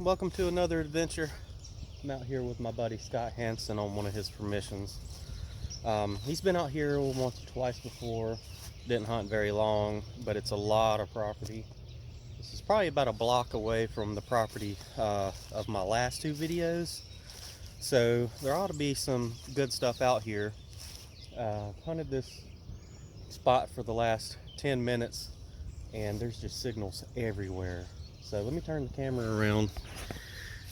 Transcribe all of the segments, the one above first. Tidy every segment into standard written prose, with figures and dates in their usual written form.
welcome to another adventure. I'm out here with my buddy Scott Hansen on one of his permissions. He's been out here once or twice before, didn't hunt very long, but it's a lot of property. This is probably about a block away from the property of my last two videos, so there ought to be some good stuff out here. Hunted this spot for the last 10 minutes and there's just signals everywhere. So let me turn the camera around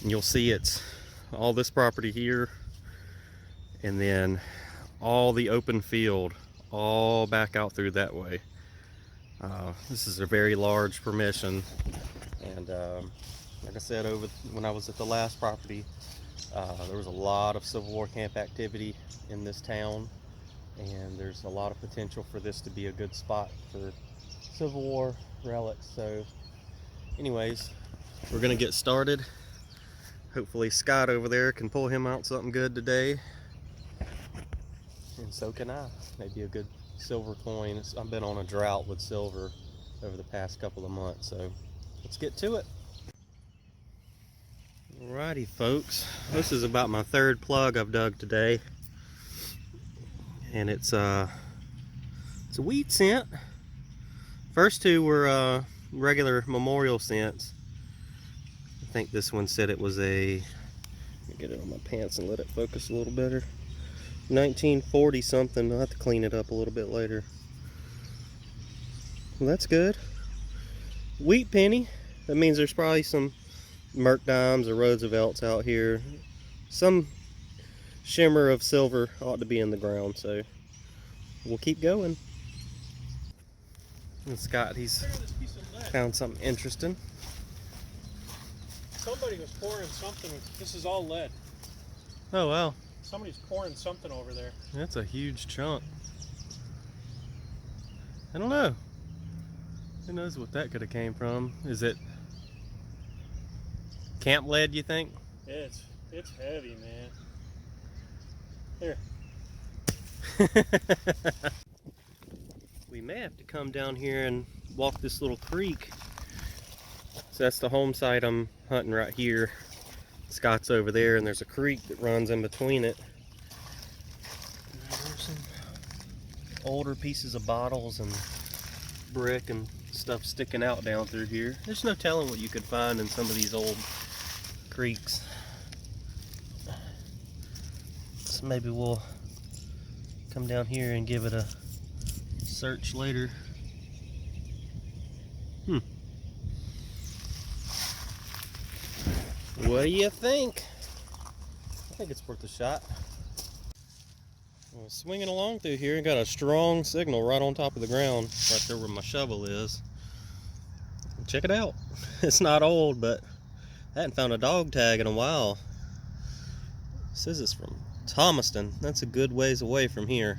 and you'll see it's all this property here and then all the open field all back out through that way. This is a very large permission, and like I said, when I was at the last property, there was a lot of Civil War camp activity in this town, and there's a lot of potential for this to be a good spot for Civil War relics. So anyways, we're gonna get started. Hopefully Scott over there can pull him out something good today, and so can I. Maybe a good silver coin. I've been on a drought with silver over the past couple of months, so let's get to it. Alrighty folks, this is about my third plug I've dug today, and it's a wheat scent. First two were regular memorial scents. I think this one said it was let me get it on my pants and let it focus a little better. 1940 something. I'll have to clean it up a little bit later. Well, that's good. Wheat penny. That means there's probably some Merc dimes or Roosevelts out here. Some shimmer of silver ought to be in the ground, so we'll keep going. And Scott, he's found something interesting. Somebody was pouring something. This is all lead. Oh wow. Somebody's pouring something over there. That's a huge chunk. I don't know. Who knows what that could have came from? Is it camp lead, you think? It's heavy, man. Here. We may have to come down here and walk this little creek. So that's the home site I'm hunting right here. Scott's over there, and there's a creek that runs in between it. There's some older pieces of bottles and brick and stuff sticking out down through here. There's no telling what you could find in some of these old creeks. So maybe we'll come down here and give it a search later. What do you think? I think it's worth a shot. Well, swinging along through here, got a strong signal right on top of the ground, right there where my shovel is. Check it out. It's not old, but I hadn't found a dog tag in a while. It says it's from Thomaston. That's a good ways away from here.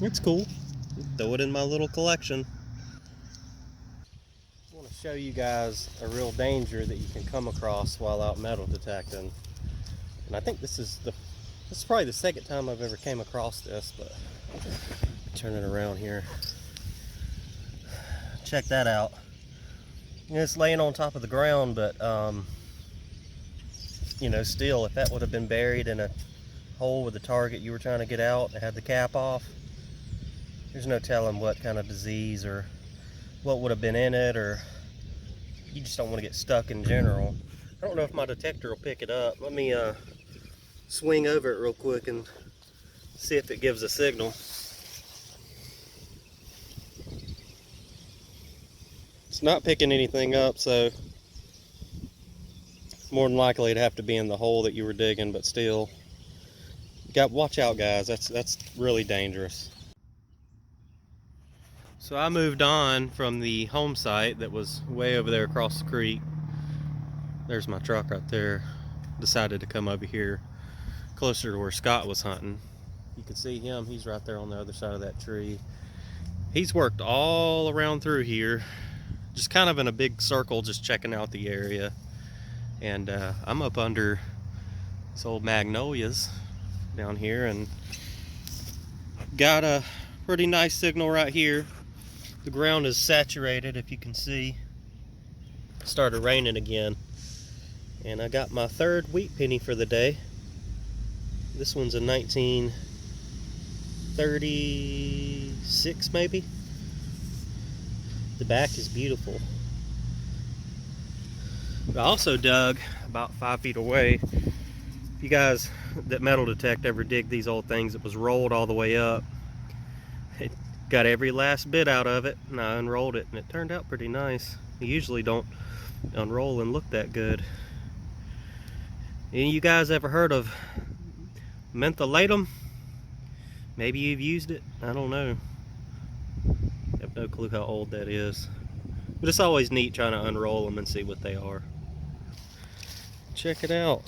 It's cool. Throw it in my little collection. I want to show you guys a real danger that you can come across while out metal detecting. And I think this is probably the second time I've ever came across this, but turn it around here. Check that out. You know, it's laying on top of the ground, but you know, still, if that would have been buried in a hole with the target you were trying to get out and had the cap off, there's no telling what kind of disease or what would have been in it, or you just don't want to get stuck in general. I don't know if my detector will pick it up. Let me swing over it real quick and see if it gives a signal. It's not picking anything up, so more than likely it'd have to be in the hole that you were digging, but still, watch out guys, that's really dangerous. So I moved on from the home site that was way over there across the creek. There's my truck right there. Decided to come over here closer to where Scott was hunting. You can see him, he's right there on the other side of that tree. He's worked all around through here, just kind of in a big circle, just checking out the area. And I'm up under this old magnolias down here and got a pretty nice signal right here. The ground is saturated, if you can see. started raining again. And I got my third wheat penny for the day. This one's a 1936 maybe. The back is beautiful. I also dug about 5 feet away. If you guys that metal detect ever dig these old things, it was rolled all the way up. It got every last bit out of it, and I unrolled it, and it turned out pretty nice. You usually don't unroll and look that good. Any of you guys ever heard of mentholatum? Maybe you've used it. I don't know. I have no clue how old that is. But it's always neat trying to unroll them and see what they are. Check it out.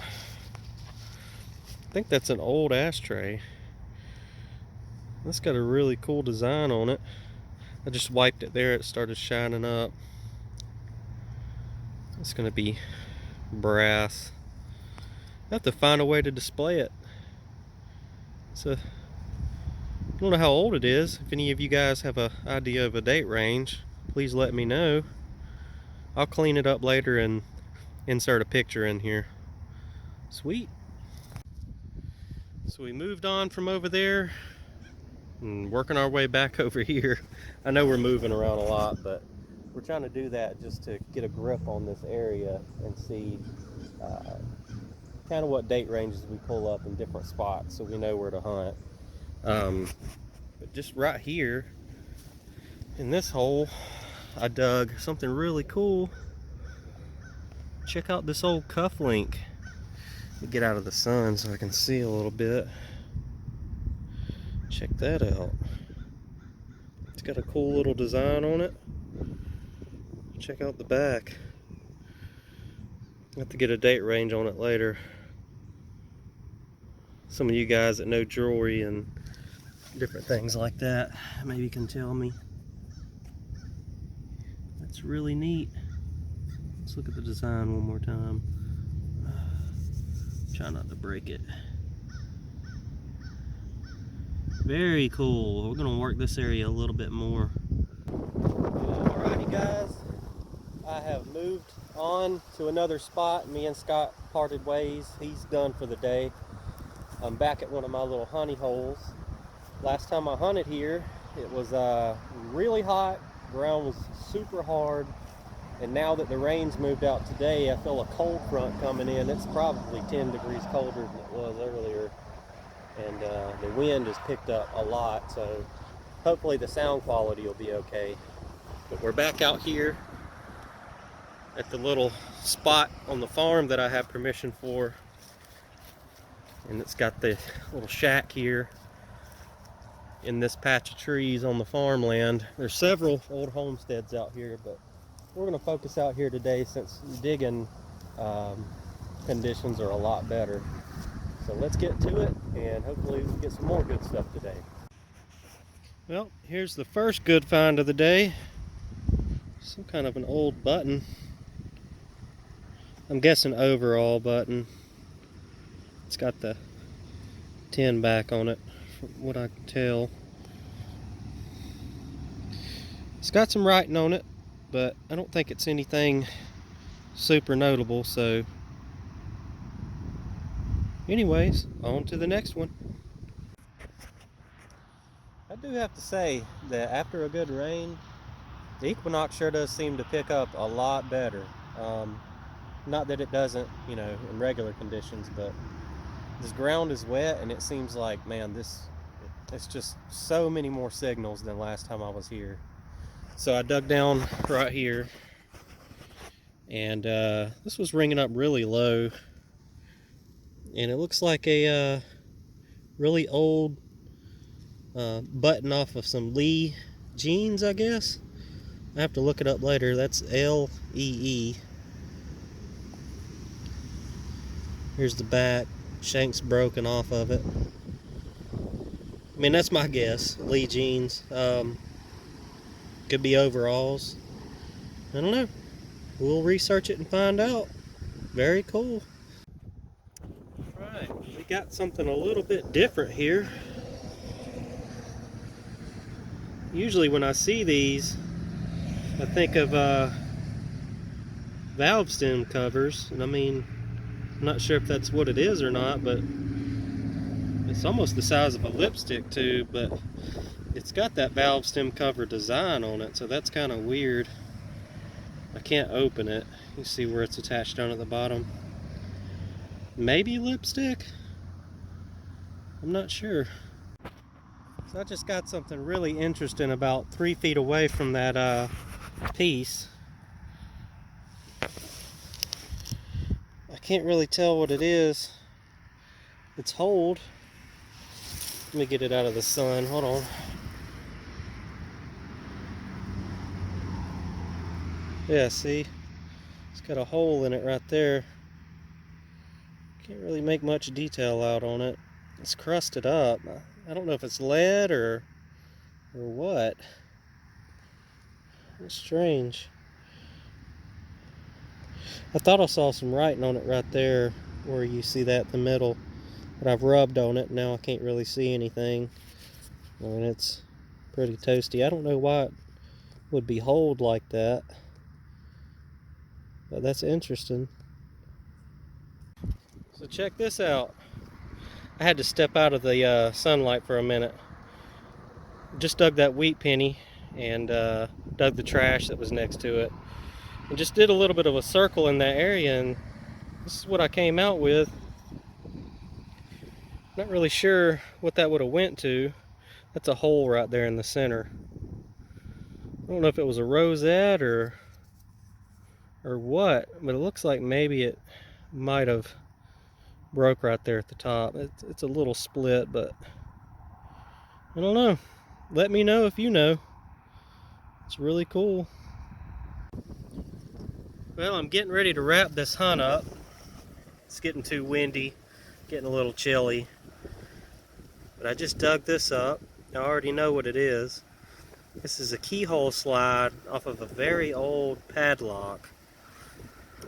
I think that's an old ashtray. That's got a really cool design on it. I just wiped it there, it started shining up. It's gonna be brass. I have to find a way to display it. I don't know how old it is. If any of you guys have an idea of a date range, please let me know. I'll clean it up later and insert a picture in here. Sweet. So we moved on from over there and working our way back over here. I know we're moving around a lot, but we're trying to do that just to get a grip on this area and see kind of what date ranges we pull up in different spots so we know where to hunt. But just right here in this hole, I dug something really cool. Check out this old cuff link. Let me get out of the sun so I can see a little bit. Check that out. It's got a cool little design on it. Check out the back. I'll have to get a date range on it later. Some of you guys that know jewelry and different things like that maybe can tell me. That's really neat. Let's look at the design one more time. Try not to break it. Very cool. We're gonna work this area a little bit more. Alrighty guys, I have moved on to another spot. Me and Scott parted ways. He's done for the day. I'm back at one of my little honey holes. Last time I hunted here, it was really hot. Ground was super hard. And now that the rain's moved out today, I feel a cold front coming in. It's probably 10 degrees colder than it was earlier. And the wind has picked up a lot, so hopefully the sound quality will be okay. But we're back out here at the little spot on the farm that I have permission for. And it's got the little shack here in this patch of trees on the farmland. There's several old homesteads out here, but we're going to focus out here today since digging conditions are a lot better. So let's get to it and hopefully we'll get some more good stuff today. Well, here's the first good find of the day. Some kind of an old button. I'm guessing overall button. It's got the tin back on it, from what I can tell. It's got some writing on it, but I don't think it's anything super notable, so anyways, on to the next one. I do have to say that after a good rain, the equinox sure does seem to pick up a lot better. Not that it doesn't, you know, in regular conditions, but this ground is wet and it seems like, man, it's just so many more signals than last time I was here. So I dug down right here and this was ringing up really low, and it looks like a really old button off of some Lee jeans, I guess. I have to look it up later. That's L-E-E. Here's the back. Shank's broken off of it. I mean, that's my guess. Lee jeans. Could be overalls. I don't know. We'll research it and find out. Very cool. Alright, we got something a little bit different here. Usually when I see these, I think of valve stem covers, and I mean, I'm not sure if that's what it is or not, but it's almost the size of a lipstick tube, but it's got that valve stem cover design on it, so that's kind of weird. I can't open it. You see where it's attached down at the bottom. Maybe lipstick? I'm not sure. So I just got something really interesting about 3 feet away from that piece. I can't really tell what it is. It's hold. Let me get it out of the sun. Hold on. Yeah, see? It's got a hole in it right there. Can't really make much detail out on it. It's crusted up. I don't know if it's lead or what. It's strange. I thought I saw some writing on it right there where you see that in the middle, but I've rubbed on it and now I can't really see anything. I mean, it's pretty toasty. I don't know why it would be holed like that, but that's interesting. So check this out. I had to step out of the sunlight for a minute. Just dug that wheat penny and dug the trash that was next to it. And just did a little bit of a circle in that area, and this is what I came out with. Not really sure what that would have went to. That's a hole right there in the center. I don't know if it was a rosette or what, but it looks like maybe it might have broke right there at the top. It's a little split, but I don't know. Let me know if you know. It's really cool. Well, I'm getting ready to wrap this hunt up. It's getting too windy, getting a little chilly. But I just dug this up. I already know what it is. This is a keyhole slide off of a very old padlock.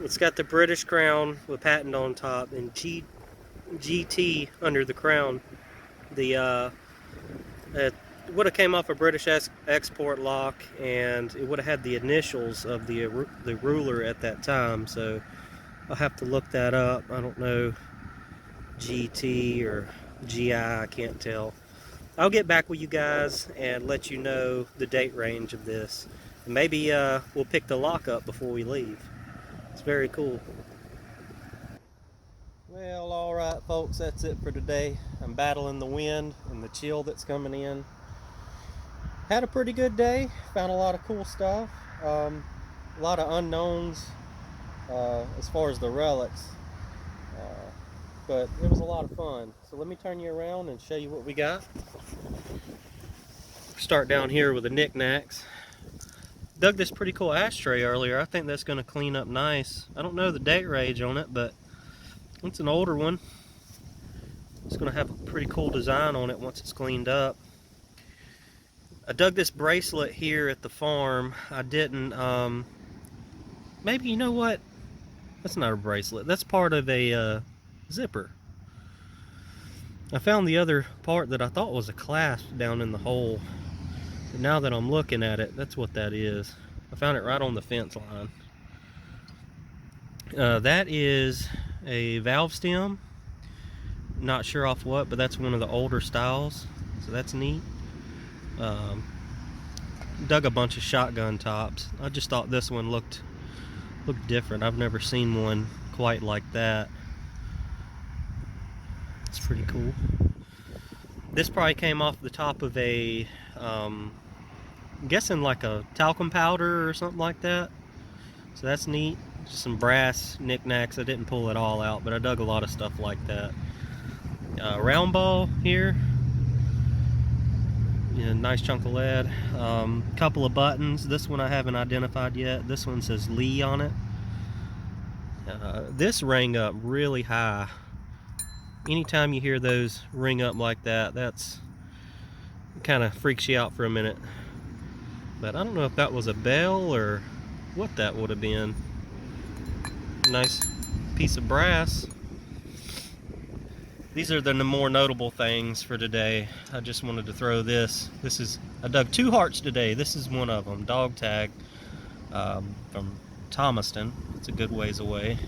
It's got the British crown with patent on top and GT under the crown. It would have came off a British export lock, and it would have had the initials of the ruler at that time. So I'll have to look that up. I don't know, GT or GI, I can't tell. I'll get back with you guys and let you know the date range of this. And maybe we'll pick the lock up before we leave. It's very cool. Well, alright folks, that's it for today. I'm battling the wind and the chill that's coming in. Had a pretty good day, found a lot of cool stuff. A lot of unknowns as far as the relics. But it was a lot of fun. So let me turn you around and show you what we got. Start down here with the knickknacks. Dug this pretty cool ashtray earlier. I think that's going to clean up nice. I don't know the date range on it, but it's an older one. It's going to have a pretty cool design on it once it's cleaned up. I dug this bracelet here at the farm. I didn't, maybe, you know what? That's not a bracelet. That's part of a zipper. I found the other part that I thought was a clasp down in the hole. But now that I'm looking at it, that's what that is. I found it right on the fence line. That is a valve stem. Not sure off what, but that's one of the older styles. So that's neat. Dug a bunch of shotgun tops. I just thought this one looked different. I've never seen one quite like that. It's pretty cool. This probably came off the top of a, I'm guessing like a talcum powder or something like that. So that's neat. Just some brass knickknacks. I didn't pull it all out, but I dug a lot of stuff like that. Round ball here. Yeah, nice chunk of lead. Couple of buttons. This one I haven't identified yet. This one says Lee on it. This rang up really high. Anytime you hear those ring up like that, that's kind of freaks you out for a minute. But I don't know if that was a bell or what that would have been. Nice piece of brass. These are the more notable things for today. I just wanted to throw this. I dug 2 hearts today. This is one of them, dog tag, from Thomaston. It's a good ways away.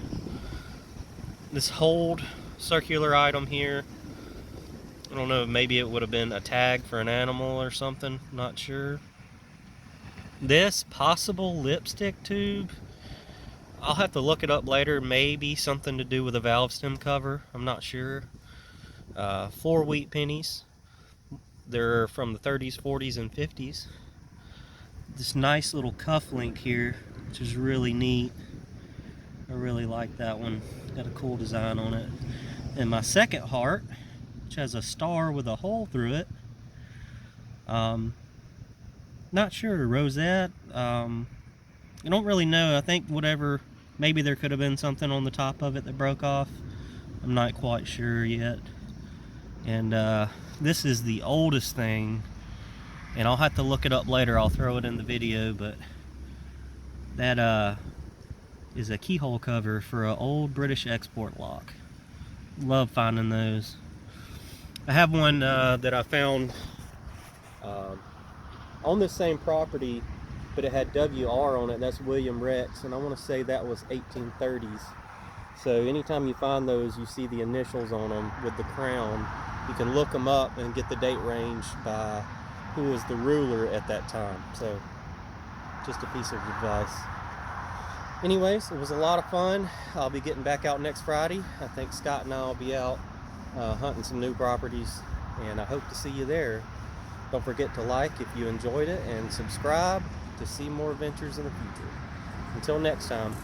This hold circular item here, I don't know, maybe it would have been a tag for an animal or something, not sure. This possible lipstick tube, I'll have to look it up later, maybe something to do with a valve stem cover, I'm not sure. 4 wheat pennies. They're from the 30s, 40s, and 50s. This nice little cuff link here, which is really neat. I really like that one. Got a cool design on it. And my second heart, which has a star with a hole through it. Not sure, rosette. I don't really know. I think whatever, maybe there could have been something on the top of it that broke off. I'm not quite sure yet. And this is the oldest thing, and I'll have to look it up later. I'll throw it in the video, but that is a keyhole cover for an old British export lock. Love finding those. I have one that I found on this same property, but it had WR on it. That's William Rex, and I want to say that was 1830s. So anytime you find those, you see the initials on them with the crown. You can look them up and get the date range by who was the ruler at that time. So just a piece of advice. Anyways, it was a lot of fun. I'll be getting back out next Friday. I think Scott and I will be out hunting some new properties, and I hope to see you there. Don't forget to like if you enjoyed it, and subscribe to see more adventures in the future. Until next time.